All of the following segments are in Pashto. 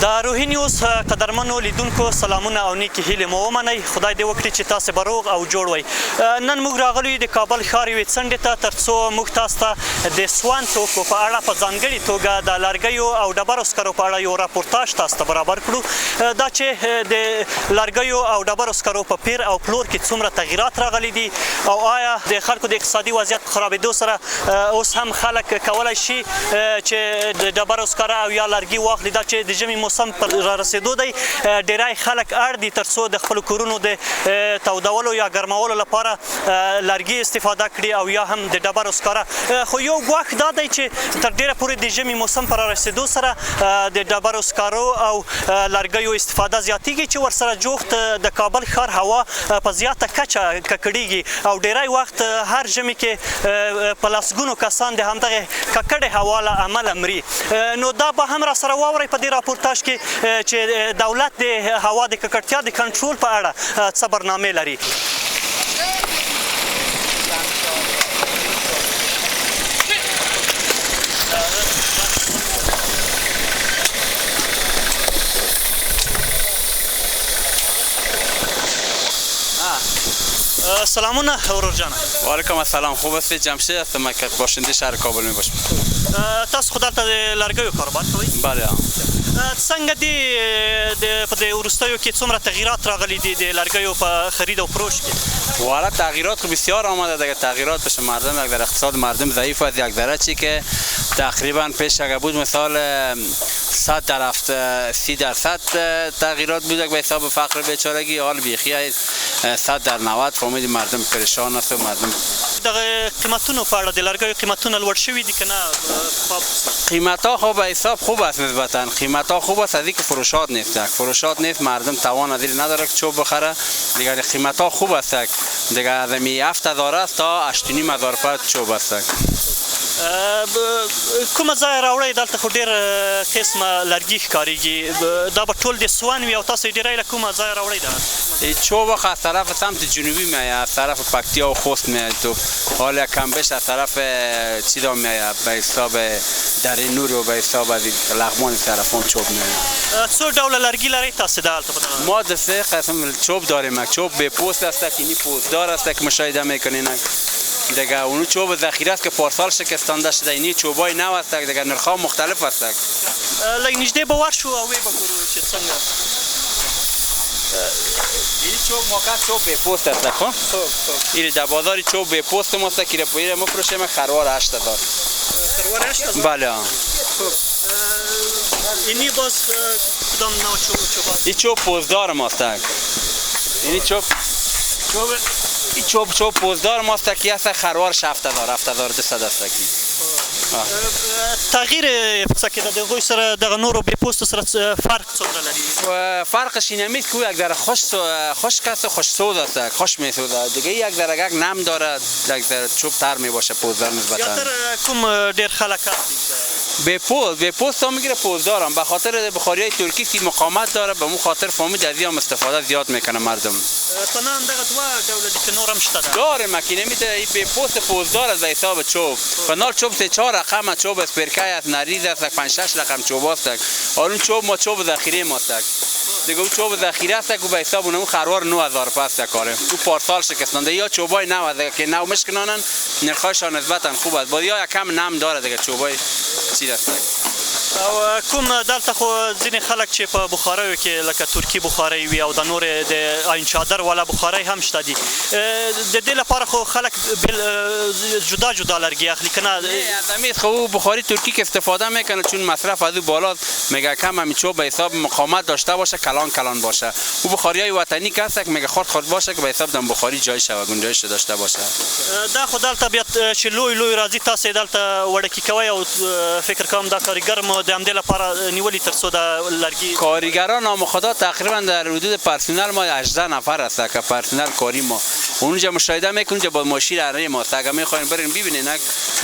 د روحي نیوز قدرمنو لیدونکو سلامونه او نیکې هیلې مو ومنئ. خدای دې وکړي چې تاسې به روغ او جوړ وئ. نن موږ راغلو یو د کابل ښار یوې څنډې ته تر څو موږ تاسو ته د سون توکو په اړه په ځانګړې توګه د لرګیو او ډبرو سکرو په اړه یو راپورتاژ تاسو ته برابر کړو. دا چې د لرګیو او ډبرو سکرو په پیر او پلور کې څومره تغییرات راغلي دي او آیا د خلکو د اقتصادي وضعیت په خرابېدو سره اوس هم خلک کولی شي چې د ډبرو سکره او یا لرګي واخلي. دا چې د ژمي موسم پر رارسېدو دی، ډېری خلک اړ دي تر څو د خپلو کورونو د تودولو یا ګرمولو لپاره لرګي استفاده کړي او یا هم د ډبرو سکاره. خو یو ګواښ دا دی چې تر ډېره پورې د ژمي موسم پر رارسېدو سره د ډبرو سکارو او لرګیو استفاده زیاتېږي چې ورسره جوخت د کابل ښار هوا په زیاته کچه ککړېږي او ډېری وخت هر ژمي کې په لسګونو کسان د همدغې ککړې هوا له امله مري. نو دا به هم راسره واورئ په دې راپورتاژ کې چې دولت د هوا د ککړتیا د کنټرول په اړه څه برنامې لري. سلامونه ورور جانه. وعلیکم السلام. خوب هستید؟ جمشید هستم که باشنده شهر کابل می باشم. تاسو خو دلته د لرګیو کاروبار کوئ؟ بله. څنګه دي په دې وروستیو کې څومره تغییرات راغلي دي د لرګیو په خرید او فروش کې؟ والا تغییرات خو بسیار آمده دیگه. تغییرات بشه مردم یک در اقتصاد مردم ضعیف است. یک درجه که تقریبا پیش اگه بود مثال 100% تغییرات بود به حساب فقر بیچارگی، حال بیخی 100% فهمید مردم پریشان است و مردم دغه قیمتونو په اړه د لرګیو قیمتونه لوړ شوي دي که نه؟ قیمت‌ها خب به حساب خوب است نسبتاً. قیمت‌ها خوب است از اینکه فروشات نیست. فروشات نیست، مردم توان از این نداره که چوب بخره. دیگه قیمت‌ها خوب است. دیگه از 7000 است تا 8500 چوب است. کومه ځای راوړئ؟ دلته خو ډېر قسمه لرګي ښکارېږي. دا به ټول د سون وي او تاسو یې ډېری له کومه ځای راوړئ؟ این چوب از طرف سمت جنوبی میآید، از طرف پکتیا و خوست میآید. تو حالا کم بیش از طرف چیزا میآید به حساب در نور و به حساب از لغمان طرفان چوب میآید. څو ډوله لرګي لرئ تاسو دلته؟ ما د سه قسم چوب داریم. چوب به پوست است که این پوستدار است که مشاهده میکنین. دیگه اونو چوب ذخیره است که پارسال شکستانده شده. اینی چوبای نو است دیگه، نرخ‌ها مختلف است. لږ نږدې به ورشو او وی بګورو چې څنګه. این چوب موقع چوب به پوست است. خب این در بازار چوب به پوست ماست که پویر مفروشیم خروار 8000. خروار 8000؟ بله. اینی باز کدام نوع چوب است؟ این چوب پوستدار ماست. این چوب پوستدار ماست که است خروار 7200 است. تغییر څه کې د هغوی سره دغه نورو بې پوستو سره فرق څومره لري؟ فرقش این است که یک ذره خشک است و خوش‌سوز است، خوش می‌سوزد. دیگه یک ذره یک نم دارد، یک ذره چوب تر میباشه پوستدار نسبتا. زیاتر کوم ډېر خلک به پوست ها میگیره پوستدارم به خاطر بخاریای ترکی که مقاومت داره، به اون خاطر فهمید از این استفاده زیاد میکنه مردم. تا نه دغه دوه ډوله دي که نور هم شته داره مکینه میته به پوست پوستدار از حساب چوب. فنال چوب 3-4 رقم چوب اسپرکای است، نریز است، 5-6 رقم چوب است. اون چوب ما چوب ذخیره ماست. دیگه اون چوب ذخیره است که به حساب اون خروار 9000 پس کاره. تو پارسال شکستنده یا چوبای نو است که نو مشکنانن نرخشان نسبتا خوب است. با یا کم نم داره دیگه چوبای چی است. او کوم دلته خو ځینې خلک چې په بخاریو کې لکه ترکي بخارۍ وي او د نورې د آین چادر والا بخارۍ هم شته دي. د دې لپاره خو خلک جدا جدا لرګي اخلي که نه؟ از خو بخاری ترکی که استفاده میکنه چون مصرف از او بالا میگه کم همین چوب به حساب مقاومت داشته باشه، کلان باشه. او بخاریای وطنی که هست که میگه خرد باشه که به حساب دم بخاری جایشه و گنجایش داشته باشه. دا خو دلته بیا چې لوی راځي تاسو دلته وړکي کوئ او فکر کوم دا کارګر مو د همدې لپاره نیولي تر څو د لرګي کارگران نامخدا تقریبا در حدود پرسنل ما 18 نفر است که پرسنل کاری ما اونجا مشاهده میکنیم که با ماشین اره ماست. اگه میخواین برین ببینین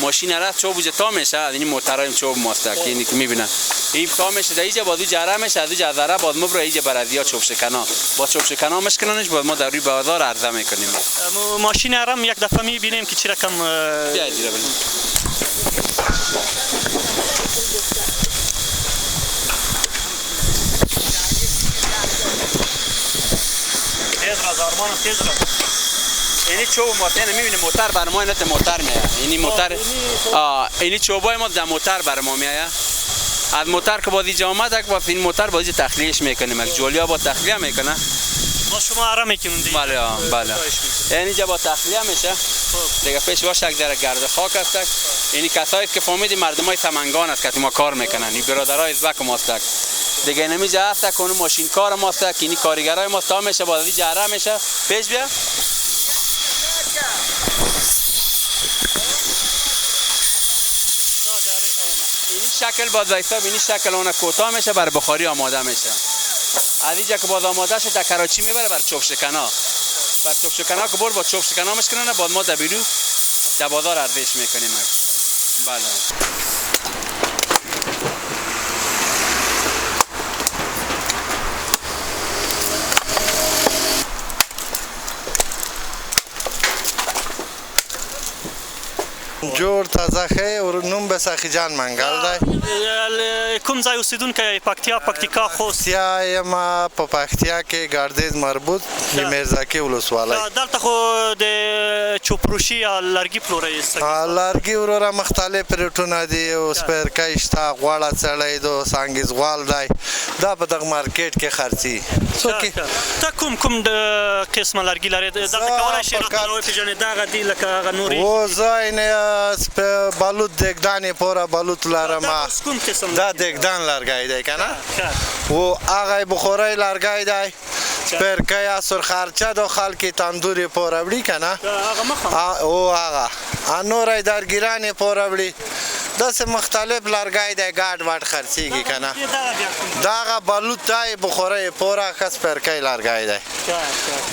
ماشین اره چوب تا میشه، یعنی موترایم چوب ماست که اینی که میبینن این تا میشه در اینجا بازو جره میشه، از اینجا ذره باز ما برای اینجا برادیا چوب شکنا با چوب شکنا مشکنانش باز ما در روی بازار عرضه میکنیم. ماشین اره یک دفعه میبینیم که چی رقم بیاید دیره ببینیم. تیز کن. اینی چوب ما تنه میبینی موتر بر ما اینت موتر میاد. اینی موتر اینی چوبای ما در موتر بر ما میاد. از موتر که بازی جا آمد با این موتر بازی تخلیهش میکنیم. از جولیا با تخلیه میکنه. ما شما آرام میکنیم دیگه. بله. اینجا با تخلیه میشه. دیگه پیش باش یک ذره گرد خاک است. اینی کسایی که فهمیدی مردمای سمنگان است که ما کار میکنن. این برادرای ازبک ماست. دیگه نمیجا هست که اون ماشین کار ماست که اینی کارگرای ما تا میشه بازی جاره میشه. پیش بیا. اینی شکل باز حساب اینی شکل اون کوتاه میشه بر بخاری آماده میشه. از اینجا که باز آماده شد در کراچی میبره بر چوب شکنا. بر چوب شکنا که با چوب شکنا میشکنن بعد ما دبیرو در بازار عرضهش میکنیم. بله. جوړ تازه خی او نوم به ساخی جان منګل دی. کوم ځای اوسیدونکی پکتیکا خوست؟ پکتیا یم په پکتیا کې ګردیز مربوط د میرزاکي ولسوالۍ. دلته خو د چوپروشي یا لرګي پلوري یې؟ لرګي وروره مختلف ریټونه دي. اوس پیرکی شته، غوړه څړی د سانګیز غوال دی. دا په دغه مارکیټ کې خرڅي. ته کوم قسمه لرګي لرې؟ دلته کولی شې راته وپېژنې دغه دي لکه هغه نورې؟ و زه بالوت دګدانې پوره بالوت لرم. دا دګدان لرګی دی که نه؟ و هغه بخورۍ لرګی دی. پیرکی یا سرخارچه د خلک تندور پوره وړي که نه؟ او هغه نوری درګیرانې پوره وړي. داسې مختلف لرګی دی ګاډ واډ خرڅېږي که نه؟ دغه بالوت دی بخورۍ پوره ښه پیرکی لرګی دی.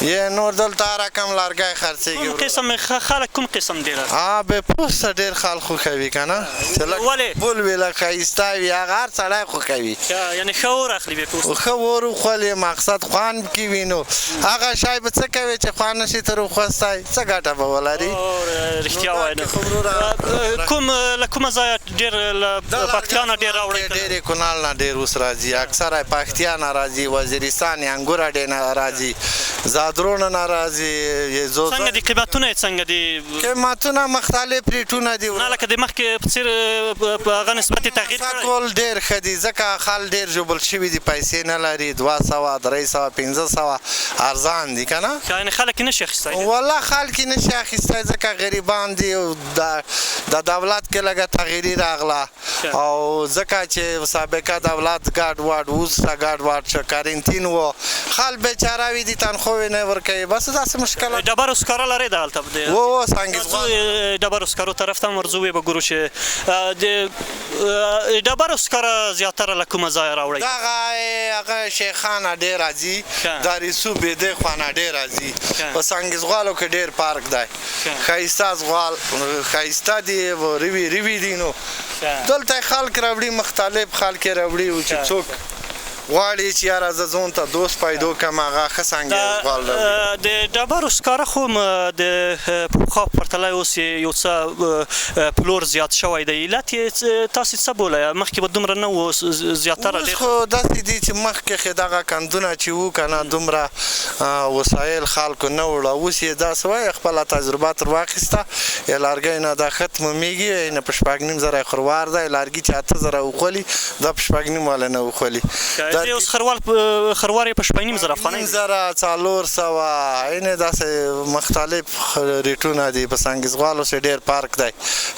یې نور دلته هر رقم لرګی خرڅېږي. خلک کوم قسم ډېره؟ بې پوسته ډېر خلک خوښوي که نه؟ ولې؟ بول وي لږ ښایسته وي هغه هر سړی خوښوي. یعنې ښه اور اخلي بې پوسته؟ ښه اور وخولې مقصد خوند کې وي نو هغه شی به څه کوي چې خوند نشي تر وخوستی څه ګټه به ولري؟ رښتیا وایې له کومه ځایه ډېر له پکتیا نه ډېر راوړئ؟ ډېرې کونړ نه ډېر اوس راځي. اکثره پکتیا نه راځي، وزیرستان انګور اډې نه راځي، زادرونه نه راځي. څنګه دي قیمتونه یې څنګه دي؟ قیمتونه مختلف ریټونه دي. نه لکه د مخکې په څېر په هغه نسبت یې تغییر کړی؟ ټول ډېر ښه دي ځکه خلک ډېر ژوبل شوي دي، پیسې نه لري. 200 300 500 ارزان دي که نه؟ یعنې خلک یې نشي اخیستی؟ والله خلک یې نشي اخیستی ځکه غریبان دي. د دولت کې لږه تغییري راغله او ځکه چې سابقه دولت ګډ واډ وروسته ګډ واډ شو، کارنتین و، خلک بیچاره وي دي، تنخواوې نه ورکوي. بس داسې مشکلات. ډبرو سکاره لرئ دلته؟ و سانګیز غوال ډبرو سکارو طرف ته هم ورځو به ګورو چې د ډبرو سکاره زیاتره له کومه ځایه راوړئ؟ هغه شیخانه ډېر راځي، د ریسو بېدې خوا نه ډېر راځي. په سانګیز غوالو کې ډېر پارک دی، ښایسته غوال ښایسته دي، روي دي. نو دلته خلک راوړي، مختلف خلک یې راوړي چې څوک غواړي چې یاره زه ځون ته دوست پیدا کړم هغه ښه سانګیز غوال راوړي. د ډبرو سکاره خو د پخوا په پرتله اوس یو څه پلور زیات شوی دی. علت یې تاسې څه بولئ؟ مخکې به دومره نه و، زیاتره اوس خو داسې دي چې مخکې خو دغه کندونه چې وو که نه دومره وسایل خلکو نه وړه. اوس یې داسې وایي خپله تجربه تر واخیسته. لرګی نه دا ښه تمامېږي، نه په 2.5 خروار دی. لرګي چې 8000 وخولي دا په 2.5 والا نه وخولي. اوس خروار یې په 2.5 افغانۍ 400 اینې داسې مختلف ریټونه دي. په سانګیز غوال اوس ډېر پارک دی،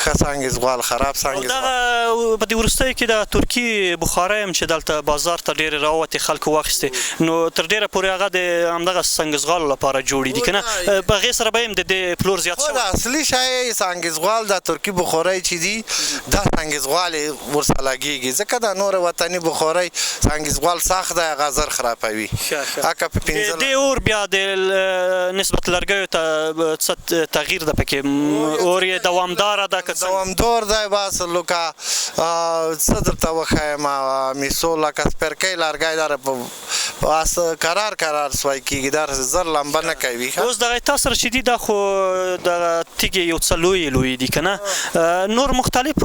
ښه سانګیز غوال، خراب سانګیز غوال. دغه په دې وروستیو کې د ترکي بخارۍ هم چې دلته بازار ته ډېرې راووتې، خلکو واخیستې، نو تر ډېره پورې هغه د همدغه سانګیز غوالو لپاره جوړې دي که نه؟ په هغې سره به هم د دې پلور زیات شوی؟ خو د اصلي شی سانګیز غوال د ترکي بخارۍ چې دي دا سانګیز غوال یې ورسره لګېږي ځکه دا نوره وطني بخارۍ سانګیز غوال سخت دی، هغه زر خرابوي. د اور بیا د نسبت لرګیو ته څه تغییر ده پکې؟ اور یې دوامداره ده که څنګه؟ دوامدار دی. بس لکه څه درته وښایم میسو لکه سپرکۍ لرګی داره په کرار سوی کېږي داسې زر لمبه نه کوي اوس دغه تا سره چې دي دا خو دغه تیږې یو څه لویې دي که نه نور مختلف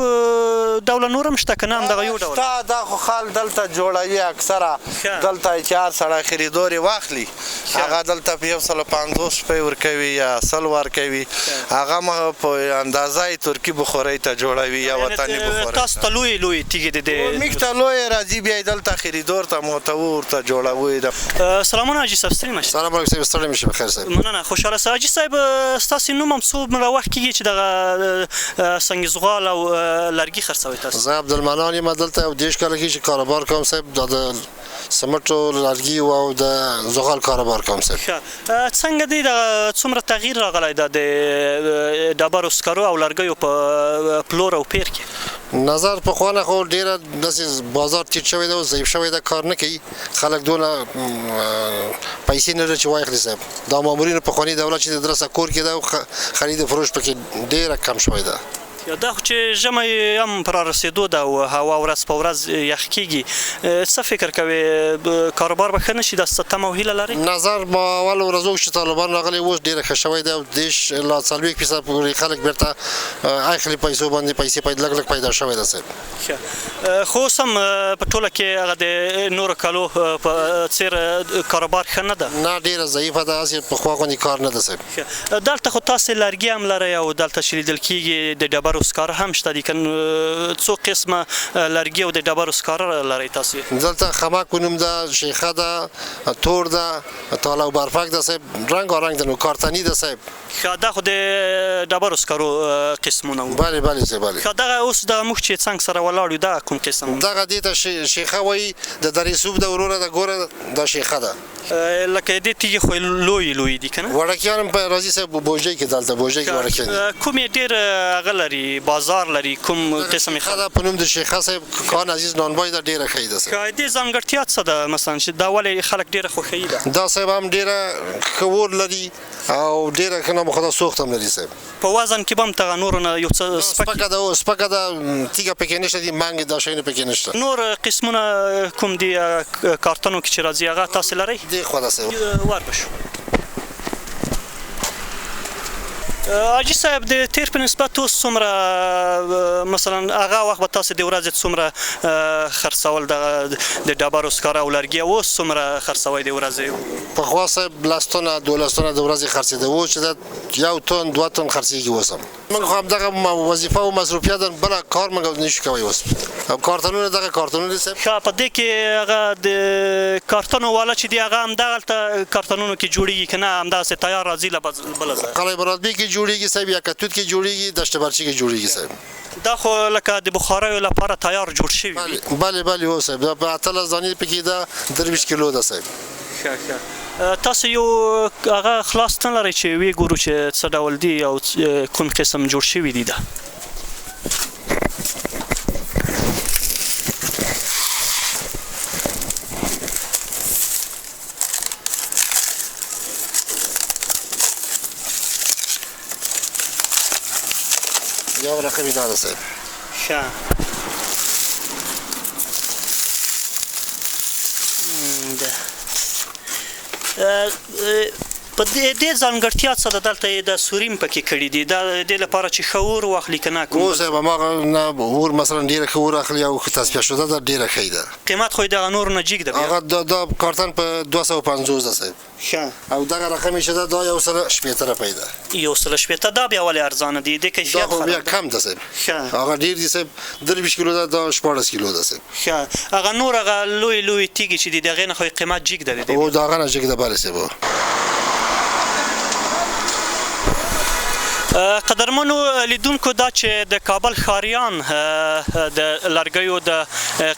ډوله نور هم شته که نه همدغه یو ډول شته دا خو خال دلته جوړوي اکثره دلته چې هر سړی خریدور یې واخلي هغه دلته په 150 روپۍ ورکوي یا 100 ورکوي هغه په اندازه یې ترکي بخورۍ ته جوړوي یا وطني بخورۍ تاسو ته لویې تیږې دي موږ ته لویې راځي بیا یې دلته خریدور ته ورته جوړوي سلامونه حاجي صاحب ستړي مه سلام علیکم صاحب ستړي مه شئ بخیر صاحب مننه خوشحاله سه حاجي صاحب ستاسې نوم هم څومره وخت کېږي چې دغه سنګ زغال او لرګي خرڅوئ تاسو زه عبدالمنان یم دلته یو 10 کاله کېږي چې کاروبار کوم صاحب دا د سمټو لرګي او د زغال کاروبار کوم صاحب څنګه دی دغه څومره تغییر راغلی ده د ډبرو سکرو او لرګیو په پلور او پیر کې نظر پخوانه خو ډېره داسې بازار ټیټ شوی ده او ضعیف شوی ده کار نه کوي خلک دونه پیسې نه لري چې واخلي صاحب دا مامورینو پخواني دولت چې د درسه کور کې ده او خرید فروش پکې ډېره کم شوی ده دا خو چې ژمی هم پر رسېدو ده او هوا ورځ په ورځ یخ کېږي څه فکر کوې کاروبار به ښه نه شي داسې تمه او هیله لرئ نظر په اولو ورځو چې طالبان راغلي اوس ډېره ښه شوی دی او 10 لا 40% پورې خلک بیرته اخلي پیسو باندې پیسې لږ پیدا شوی ده صاحب خو اوس هم په ټوله کې هغه د نورو کالو په څېر کاروبار ښه نه ده نه ډېره ضعیفه ده هسې پخوا غوندې کار نه ده صاحب دلته خو تاسې لرګي هم لرئ او دلته چې لیدل کېږي د ډبرو سکاره هم شته دي که څو قسمه لرګي او د ډبرو سکاره لرئ تاسې دلته خمک په نوم ده شیخه ده تور ده تاله او برفک ده صاحب رنګارنګ ده نو کارتني ده صاحب دا خو د ډبرو سکرو قسمونه وو بله صاحب بله دغه اوس دغه موږ چې څنګ سره ولاړ یو دا کوم قسم دغه دې ته شیخه وایي د درې صوب ده وروره ده ګوره دا شیخه ده لکه دې تیږې خو لویې دي که نه وړکیان هم په راځي صاحب بوجۍ کې دلته بوجۍ کې وړکیان دي کوم یې ډېر هغه لري بازار لري کوم قسم شیخه ده په نوم د شیخه صاحب کان عزیز نانبای ده ډېره ښه ده که دې ځانګړتیا څه ده مثلا چې دا ولې خلک ډېره خوښوي ده دا صاحب هم ډېره ښه اور لري او ډېره ښه نامخدا سوخت هم لري صاحب په وزن کې به هم دغه نورو نه یو څه سپکه ده تیږه پکې نشته دي منګې دا شیونه پکې نشته نور قسمونه کوم دي کارتنو کې چې راځي هغه تاسې لرئ دې خوا ده صاحب وربشو حاجي صاحب د تیر په نسبت اوس څومره مثلا هغه وخت به تاسې د ورځې څومره خرڅول د ډبرو سکاره او لرګي اوس څومره خرڅوئ د ورځې پخوا صاحب 10 تنه 12 تنه د ورځې خرڅېده اوس چې دا 1 تن 2 تن خرڅېږي اوس هم موږ خو همدغه وظیفه او مصروفیت بله کار موږ نشو کوی اوس او کارتنونه دغه کارتنونه دي صاحب ښه په دې کې هغه د کارتنو والا چې دی هغه همدغلته کارتنونو کې جوړېږي که نه همداسې تیار راځي له بله ځایه قلعه مرادبي کې جوړېږي صاحب یا کتوت کې جوړېږي دشت برچي کې جوړېږي صاحب دا خو لکه د بخاریو لپاره تیار جوړ شوي دي بله هو صاحب دا په 18 دانې پکې ده 23 کیلو ده صاحب ښه تاسو یو هغه خلاص نه لرئ چې ویې ګورو چې څه ډول دي او کوم قسم جوړ شوي دي ده یو رقمی دا ده صاحب ښه په دې ځانګړتیا څه ده دلته یې د سوریم پکې کړي دي دا د دې لپاره چې ښه اور واخلي که نه او صاحب هماغه نه اور مثلا ډېره ښه اور اخلي او تصفیه شده ده ډېره ښه ده قیمت خو یې دغه نورو نه جګ ده هغه دا کارتن په 250 ده صاحب ښه او دغه رقم چې ده دا 160 روپۍ ده 160 دا بیا ولې ارزانه دي د کیفیت دا خو بیا کم ده صاحب هغه ډېر دي صاحب 23 کیلو ده دا 14 کیلو ده صاحب ښه هغه نور هغه لوی تیږې چې دي د هغې نه خو قیمت جګ ده او د هغه نه جګ ده بله صاحب قدرمنو لیدونکو دا چې د کابل ښاریان د لرګیو د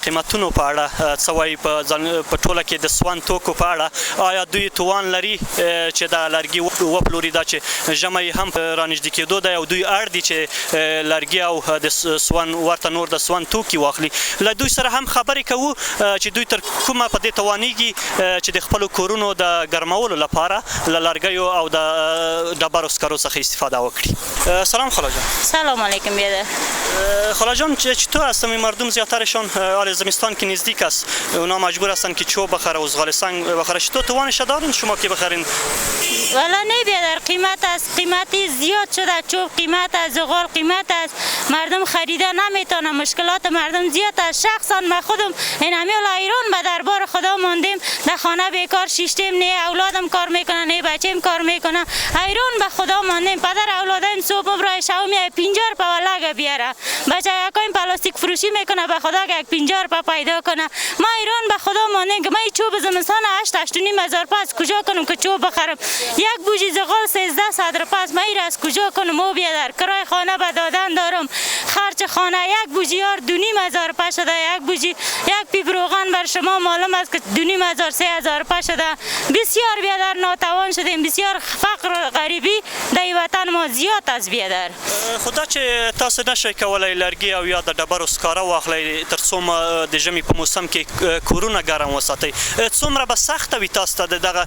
قیمتونو په اړه څه وایي په ټوله کې د سون توکو په اړه آیا دوی توان لري چې د لرګي وپلوري دا چې ژمی هم رانږدې کېدو دی او دوی اړ دي چې لرګي او د سون ورته نور د سون توکي واخلي له دوی سره هم خبرې کوو چې دوی تر کومه په دې توانیږي چې د خپلو کورونو د ګرمولو لپاره له لرګیو او د ډبرو سکرو څخه استفاده وکړي میگیری. سلام خاله جان. سلام علیکم بیادر. خاله جان چطور هستن مردم زیاترشان حال زمستان که نزدیک است اونا مجبور هستن که چوب بخره و زغال سنگ بخره، چطور توانش دارین شما که بخرین؟ والا نه بیادر، قیمتی زیاد شده، چوب قیمت است، زغال قیمت است، مردم خریده نمیتونه، مشکلات مردم زیاد است. شخصا من خودم این امیال ایران به دربار خدا ماندیم، در خانه بیکار شیشتیم، نه اولادم کار میکنه نه بچه‌م کار میکنه، ایران به خدا ماندیم. پدر اولادم صبح برای شو میای 50 روپیه ولاگه بیاره، بچه یکایم پلاستیک فروشی میکنه به خدا که 50 روپیه پیدا کنه. ما ایران به خدا ماندیم که من چوب زمستان 8,500 پس کجا کنم که چوب بخرم؟ یک بوجی زغال 1300 روپیه من ایره از کجا کنم؟ او بیادر کرای خانه به دادن دارم، خرج خانه یک بوجی یار 2,500 روپیه شده، یک بوجی یک پیپ روغن بر شما معلوم است که 2,500 3,000 روپیه شده. بسیار بیادر ناتوان شدیم، بسیار فقر غریبی در وطن ما زیاد است بیادر. خدا چې تاسو نشئ کولای لرګي او یا د ډبرو سکاره واخلئ تر څو د ژمي په موسم کې کورونه ګرم وساتئ، څومره به سخته وي تاسو ته دغه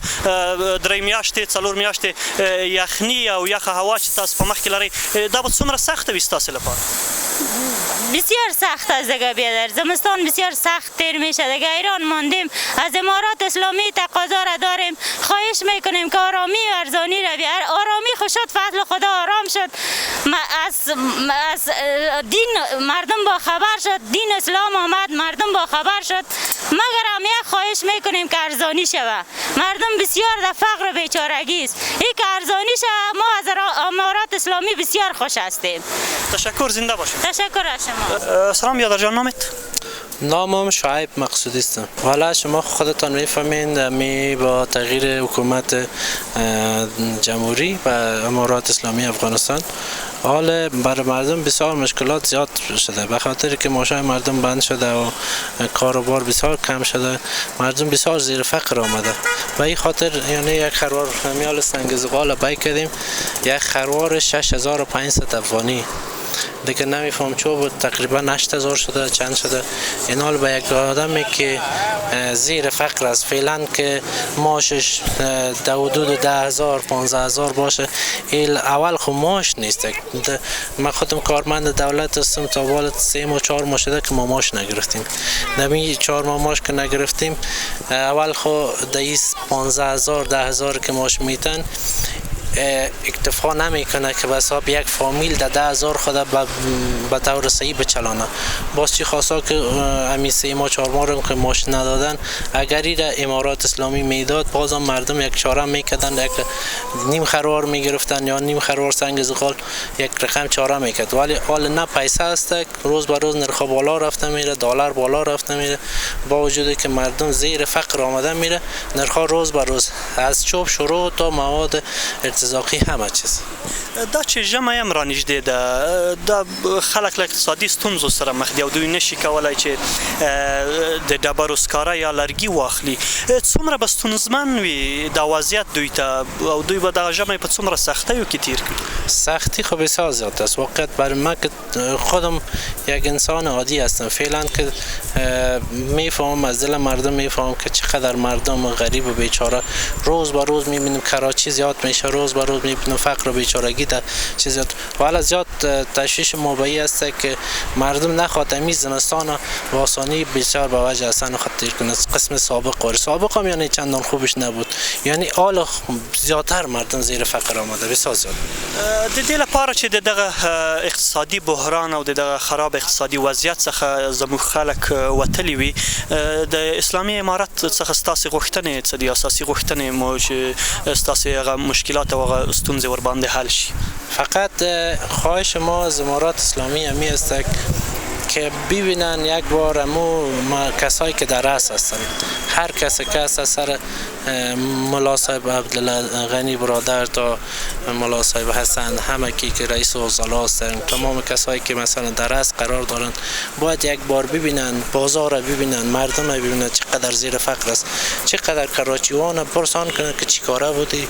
3 میاشتې 4 میاشتې یخني او یخه هوا چې تاسو په مخ کې لرئ، دا به څومره سخته وي ستاسو لپاره؟ بسیار سخت است دیگه بیادر، زمستان بسیار سخت تیر میشه دیگه. ایران ماندیم، از امارات اسلامی تقاضا را داریم، خواهش میکنیم که آرامی و ارزانی روی، آرامی خوش شد، فضل خدا آرام شد، از دین مردم با خبر شد، دین اسلام آمد مردم با خبر شد، مگر هم یک خواهش میکنیم که ارزانی شود. مردم بسیار در فقر و بیچارگی است، این که ارزانی شود. ما از امارات اسلامی بسیار خوش هستیم. تشکر، زنده باشید. تشکر از شما. سلام بیادر جان، نامت؟ نامم شعیب مقصودی است. حالا شما خودتان میفهمین با تغییر حکومت جمهوری و امارات اسلامی افغانستان حال برای مردم بسیار مشکلات زیاد شده، به خاطر که معاشهای مردم بند شده و کاروبار بسیار کم شده، مردم بسیار زیر فقر آمده. و این خاطر یعنی یک خروار همیال سنگ زغال بای کردیم، یک خروار 6,500 افغانی دیگه نمیفهم چوب تقریبا 8,000 شده، چند شده. این حال به یک آدمی که زیر فقر است فعلا که معاشش در حدود 10,000 15,000 باشه، این اول خب معاش نیست. من خودم کارمند دولت هستم، تا بالت 3 ماه 4 ماه شده که ما معاش نگرفتیم. نمی 4 ماه معاش که نگرفتیم، اول خب در 15,000 10,000 که معاش میتن اکتفا نمیکنه که به حساب یک فامیل در 10,000 خود به طور صحیح بچلانه. باز چی خواستا که امی 3 ماه 4 ماه رو که معاش ندادن، اگر این امارات اسلامی میداد بازم مردم یک چاره میکردن، یک نیم خروار میگرفتن یا نیم خروار سنگ زغال، یک رقم چاره میکرد. ولی حال نه پیسه است، روز به روز نرخ بالا رفته میره، دلار بالا رفته میره، با وجودی که مردم زیر فقر آمده میره، نرخ روز به روز از چوب شروع تا مواد ارتزاقی همه چیز. دا چې ژمی هم را نږدې ده، دا خلک له اقتصادي ستونزو سره مخ دي او دوی نشي کولی چې د ډبرو سکاره یا لرګي واخلي. څومره به ستونزمن وي دا وضعیت دوی ته، او دوی به دغه ژمی په څومره سختیو کې تیر کړي؟ سختی خب بسیار زیاد است. واقعیت برای من که خودم یک انسان عادی هستم، فعلا که میفهمم از دل مردم، میفهمم که چقدر مردم غریب و بیچاره روز به روز میبینیم کراچی زیاد میشه، روز به روز میبینیم فقر و بیچارگی در چیز زیاد. و حالا زیاد تشویش موبایی است که مردم نخواد امی زمستان و آسانی بسیار به وجه اصلا خود تیر کنه. قسم سابق هم یعنی چندان خوبش نبود، یعنی حال زیادتر مردم زیر فقر آمده، بسیار زیاد. د دې لپاره چې دغه اقتصادي بحران او دغه خراب اقتصادي وضعیت څخه زموږ خلک وتلی وي، د اسلامي امارات څخه ستاسو غوښتنې څه دي؟ اساسي غوښتنې مو چې ستاسو هغه مشکلات او هغه ستونزې ور باندې حل شي؟ فقط خواهش ما از امارات اسلامی همی است که ببینن یک بار امو کسایی که در رأس هستن، هر کسی که از سر ملا صاحب عبدالله غنی برادر تا ملا صاحب حسن، همه که رئیس وزرا هستن، تمام کسایی که مثلا در رأس قرار دارن باید یک بار ببینن، بازار را ببینن، مردم را ببینن چقدر زیر فقر است، چقدر کراچیوان پرسان کنن که چی کاره بودی،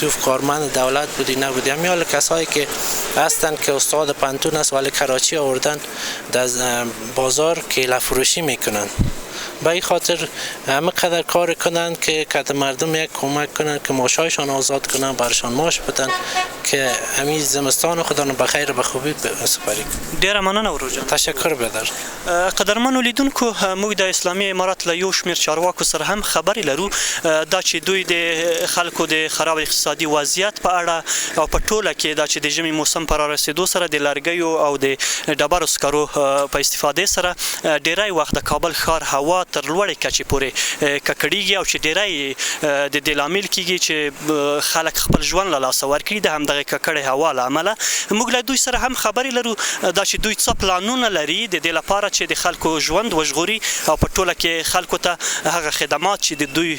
تو کارمند دولت بودی نبودی. همیال کسایی که هستن که استاد پانتون است ولی کراچی آوردن در بازار کیله فروشی میکنن. به این خاطر همه قدر کار کنن که مردم یک کمک کنن که معاشایشان آزاد کنن، برشان معاش بدن که همین زمستان خدا بخیر به خوبی سپری. ډیره مننه ورور جان. تشکر بدر. قدرمنو لیدونکو موږ د اسلامي امارات له یو شمېر چارواکو سره هم خبرې لرو دا چې دوی د خلکو د خراب اقتصادي وضعیت په اړه او په ټوله کې دا چې د ژمي موسم په رارسېدو سره د لرګیو او د ډبرو سکرو په استفادې سره ډیری وخت د کابل ښار هوا تر لوړې کچې پورې ککړېږي او چې ډیری د دې لامل کېږي چې خلک خپل ژوند له لاسه ورکړي د همدغه ککړې هوا له امله. موږ له دوی سره هم خبرې لرو دا چې دوی څه پلانونه لري د دې لپاره چې د خلکو ژوند وژغوري او په ټوله کې خلکو ته هغه خدمات چې د دوی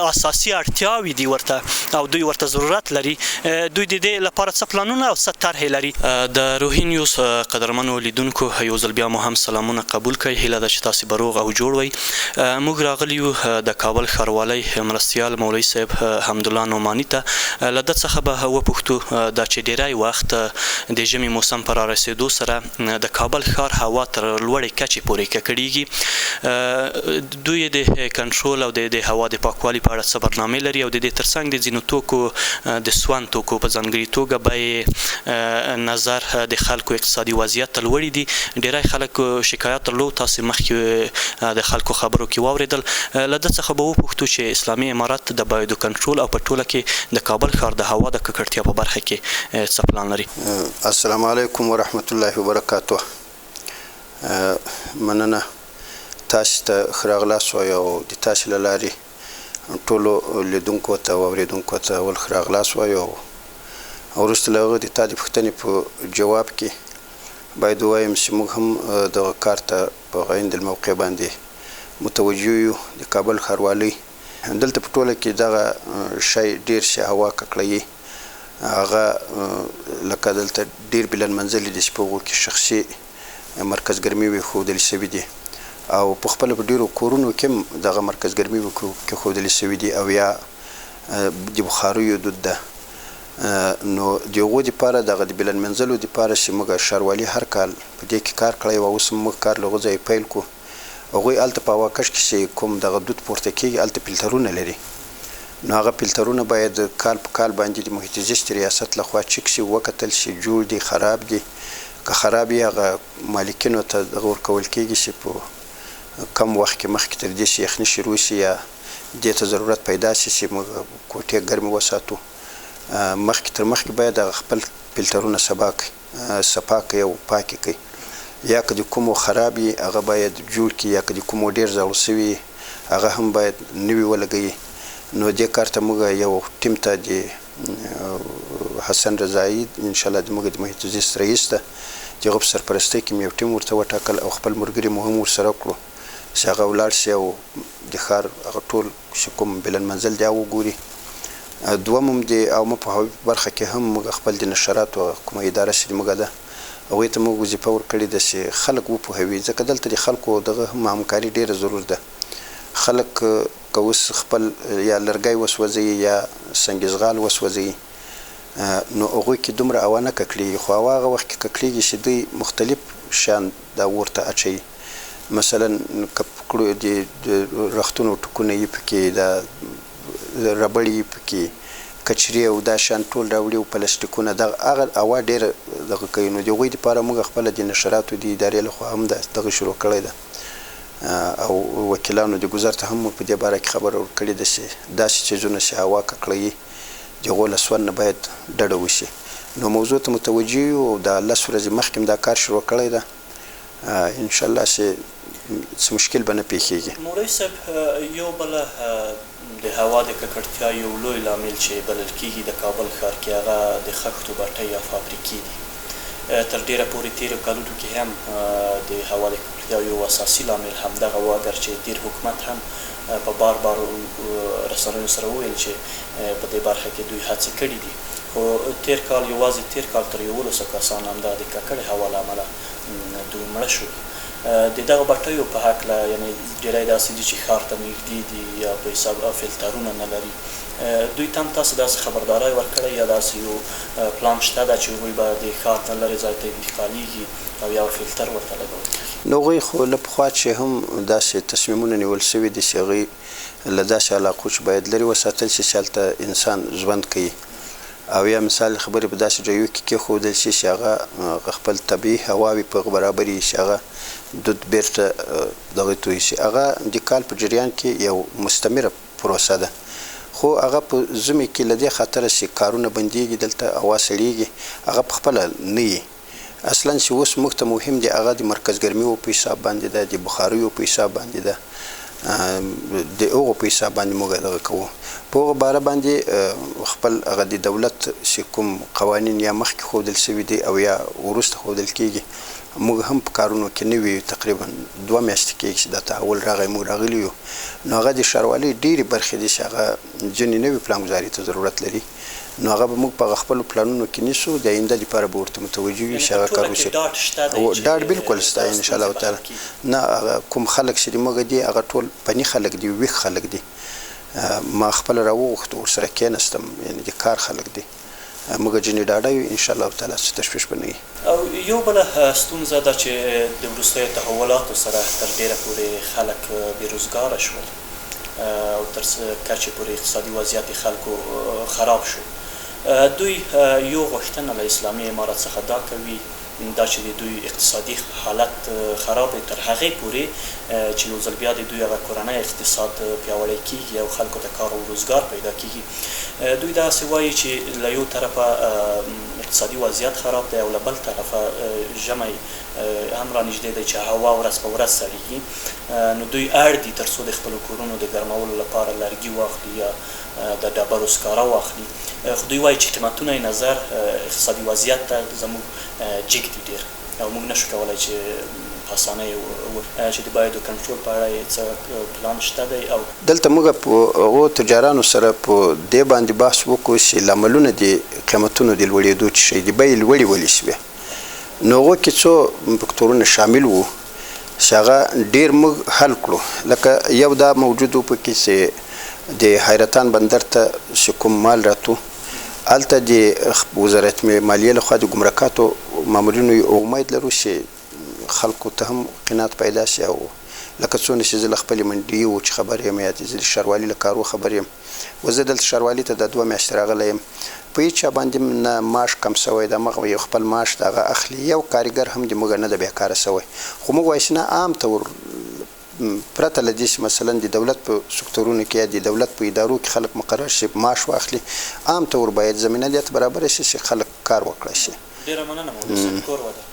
اساسي اړتیاوې دي ورته او دوی ورته ضرورت لري دوی د دې لپاره څه پلانونه او څه طرحې لري. د روهي نیوز قدرمنو لیدونکو یو ځل بیا مو هم سلامونه قبول کړئ. هیله ده چې تاسې به روغ او جوړ وئ. موږ راغلي یو د کابل ښاروالۍ مرستیال مولوي صاحب حمدالله نعماني ته له ده څخه به وپوښتو دا چې ډیری وخت د ژمي موسم په رارسېدو سره د کابل ښار هوا تر لوړې کچې پورې ککړېږي. دوی د کنټرول او د هوا د پاکوالي په اړه څه برنامې لري او د دې ترڅنګ د ځینو توکو د سون توکو په ځانګړي توګه بیې نظر د خلکو اقتصادي وضعیت ته لوړې دي. ډیری خلک شکایت درلود تاسې مخکې د خلکو خبرو کې واورېدل. له ده څخه به وپوښتو چې اسلامي امارت د بیو کنټرول او په ټوله کې د کابل ښار د هوا د ککړتیا په برخه کې څه پلان لري. السلام علیکم ورحمت الله وبرکاته. مننه تاسو ته ښه راغلاست وایو او د تاسو له لارې ټولو لیدونکو ته او اورېدونکو ته اول ښه راغلاست وایو او وروسته له هغه د تا د پوښتنې په جواب کې باید ووایم چې موږ هم دغه کار ته په عین الموقع باندې متوجه یو. د کابل ښاروالۍ دلته په ټوله کې دغه شی ډېر شي هوا ککړوي. هغه لکه دلته ډېر بلند منزلې دي چې په هغو کې شخصي مرکز ګرمي وښودل شوي دي او په خپله په ډېرو کورونو کې هم دغه مرکز ګرمي کېښودل شوي دي او یا د بخاریو دود ده. نو د هغو دپاره دغه د بلند منزلو دپاره چې موږ ښاروالي هر کال په دې کې کار کړی و او اوس هم موږ کار له هغه ځایه پیل کړو. هغوی هلته په هواکش کې چې کوم دغه دود پورته کېږي هلته فلټرونه لري. نو هغه فلټرونه باید کال په کال باندې د محیط زیست ریاست لخوا چک شي وکتل شي جوړ دي خراب دي. که خراب یې هغه مالکینو ته دغه ورکول کېږي چې په کم وخت کې مخکې تر دې چې یخني شروع شي یا دې ته ضرورت پیدا شي چې موږ کوټې ګرمې وساتو مخکې تر مخکې باید هغه خپل فلټرونه صفا کړي او پاکې کړي. یا که د کومو خراب یي هغه باید جوړ کړي یا که د کومو ډېر زاړه سوي هغه هم باید نوي ولګوي. نو دې کار ته موږ یو ټیم ته د حسن رضایي انشاءالله زموږ د محیط زیست رئیس ته د هغه په سرپرستۍ کې مې یو ټیم ورته وټاکل او خپل ملګري مو هم ورسره کړو چې هغه ولاړ شي او د ښار هغه ټول چې کوم بلند منزل دی هغه وګوري. دوم هم د عامه پوهاوي په برخه کې هم موږ خپل د نشراتو کومه اداره چې موږ ده هغوی ته موږ وظیفه ورکړې ده چې خلک وپوهوي ځکه دلته د خلکو دغه هم همکاري ډېره ضرور ده. خلک که اوس خپل یا لرګی وسوځوي یا سنګیزغال وسوځوي نو هغوی کې دومره هوا نه ککړېږي خو هوا هغه وخت کې ککړېږي چې دوی مختلف شیان دا ورته اچوي. مثلا که د رختونو ټکونه یې پکې د ربړ یې پکې کچرې او دا شیان ټول راوړي او پلاستیکونه دغه هغه هوا ډېره دغه کوي. نو د هغوی دپاره موږ خپله د نشراتو د ادارې لخوا هم دغه شروع کړی ده او وکیلانو د ګذر ته هم په دې باره کې خبره ورکړې ده چې داسې څیزونه چې هوا ککړوي د هغو له سون نه باید ډډه وشي. نو موضوع ته متوجه یو او دا 10 ورځې مخکې هم دا کار شروع کړی ده. انشاءالله چې څه مشکل به نه پیښیږي. مولوي صاحب یو بله د هوا د ککړتیا یو لوی لامل چې بلل کېږي د کابل ښار کې هغه د خښتو بټۍ یا فابریکې دي. تر ډیره پورې تیرو کلونو کې هم د هوا د ککړتیا یو اساسي لامل همدغه و اگر چې تیر حکومت هم په بار رسنیو سره وویل چې په دې برخه کې دوی هڅې کړي دي خو تیر کال یوازې تیر کال تر 1100 کسان همدغه د ککړې هوا له امله دوی مړه شول. د دغه بټیو په هکله یعنې ډېری داسې دي چې ښار ته نږدې دي یا په حساب فلټرونه نه لري. دوی ته هم تاسو داسې خبرداری ورکړی یا داسې یو پلان شته ده چې هغوی به د ښار نه لرې ځای ته انتقالېږي او یا فلټر ورته لګول کېږي؟ نو هغوی خو له پخوا چې هم داسې تصمیمونه نیول شوي دي چې هغوی له داسې علاقو چې باید لرې وساتل شي چې هلته انسان ژوند کوي او یا مثال خبرې په داسې ځایو کې کېښودل شي چې هغه خپل طبیعي هواوې په برابري شي هغه دود بیرته دغه توی شي هغه د کال په جریان کې یو مستمره پروسه ده خو هغه په ژمي کې له دې خاطره چې کارونه بندېږي دلته هوا سړېږي هغه په خپله نه وي اصلا چې اوس موږ ته مهم دی هغه د مرکز ګرمیو په حساب باندې ده د بخاریو په حساب باندې ده د هغو په حساب باندې موږ دغه کوو په هغه باره باندې خپل هغه د دولت چې کوم قوانین یا مخکې ښودل شوي دي او یا وروسته ښودل کېږي موږ هم په کارونو کې نوي تقریبا 2 میاشتې کېږي چې دا تحول راغی موږ راغلي یو نو هغه د ښاروالۍ ډېرې برخې دي چې هغه ځینې نوي پلانګذاري ته ضرورت لري نو هغه به موږ په خپلو پلانونو کې نیسو د آینده لپاره به ورته متوجه وي چې هغه کار وشي ډاډ بالکل شته انشاءالله تعالی نه کوم خلک چې موږ دي هغه ټول فني خلک دي ویښ خلک دي ما خپله راوغوښتو ورسره کېناستم یعنې د کار خلک دي موږ ځینې ډاډه یو انشاءالله تعالی څه تشویش به نه وي او یو بله ستونزه ده چې د وروستیو تحولاتو سره تر ډېره پورې خلک بېروزګاره شول او تر کچې پورې اقتصادي وضعیت خلکو خراب شو دوی یو غوښتنه له اسلامي امارت څخه دا کوي دا چې د دوی اقتصادي حالت خراب تر هغې پورې چې یو ځل بیا د دوی هغه کورنی اقتصاد پیاوړی کېږي او خلکو ته کار او روزګار پیدا کېږي دوی داسې وایي چې له یو طرفه اقتصادي وضعیت خراب دی او له بل طرفه ژمی هم را نږدې دی چې هوا ورځ په ورځ سړېږي نو دوی اړ دي تر څو د خپلو کورونو د ګرمولو لپاره لرګي واخلي یا د ډبرو سکاره واخلي خو دوی وایي چې قیمتونه یې نظر اقتصادي وضعیت ته زموږ جګ دي ډېر او موږ نشو کولی چې په اسانۍ چې د باید کنټرول په اړه یې څه پلان شته دی او دلته موږ په هغو تجارانو سره په دې باندې بحث وکړو چې لاملونه د قیمتونو د لوړېدو چې شي د بیې لوړې ولې شوې نو هغو کې څو فکتورونه شامل وو چې هغه ډېر موږ حل کړو لکه یو دا موجود و پکې چې د حیرتان بندر ته چې کوم مال راتو هلته د وزارت مالیې لخوا د ګمرکاتو مامورینو یو امید لرو چې خلکو ته هم قناعت پیدا شي او لکه څونه چې زه له خپلې منډې و چې خبر یم یا زه د ښاروالي له کارو خبر یم و زه دلته ښاروالي ته د 2 میاشتې راغلی یم په هېڅ چا باندې نه معاش کم سوی د همغه یو خپل معاش د هغه اخلي یو کارګر هم د موږ نه د بیکاره سوی خو موږ وایو چې نه عام طور پرته له دې چې مثلا د دولت په سکتورونو کې یا د دولت په ادارو کې خلک مقرر شي معاش واخلي عام طور باید زمینه دې برابره شي چې خلک کار وکړی شي ډېره مننه مولوي صاحب کور وده